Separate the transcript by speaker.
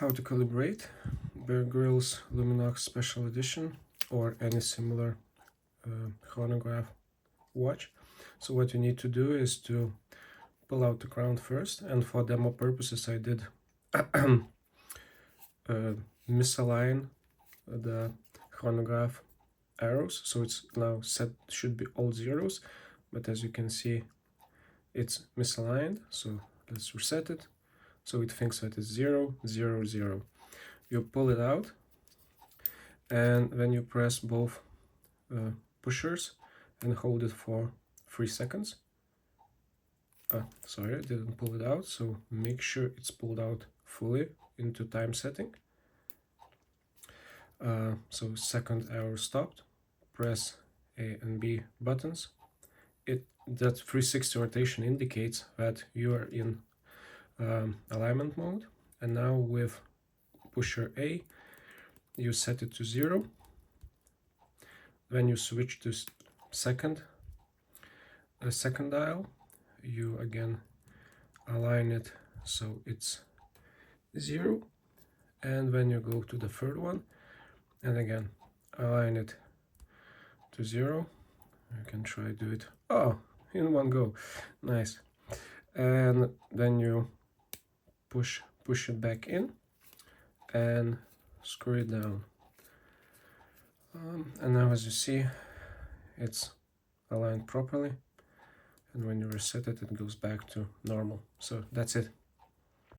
Speaker 1: How to calibrate Bear Grylls Luminox Special Edition or any similar chronograph watch. So what you need to do is to pull out the crown first, and for demo purposes I did misalign the chronograph arrows, so it's now set, should be all zeros, but as you can see it's misaligned, so let's reset it. So it thinks that it's 0, 0, 0. You pull it out, and then you press both pushers and hold it for 3 seconds. Sorry, I didn't pull it out, so make sure it's pulled out fully into time setting. So second arrow stopped, press A and B buttons. That 360 rotation indicates that you are in alignment mode, and now with pusher A you set it to 0. Then you switch to second dial. You again align it so it's 0, and then you go to the third one and again align it to 0. You can try to do it in one go. Nice. And then you push it back in and screw it down, and now as you see it's aligned properly, and when you reset it, it goes back to normal. So that's it.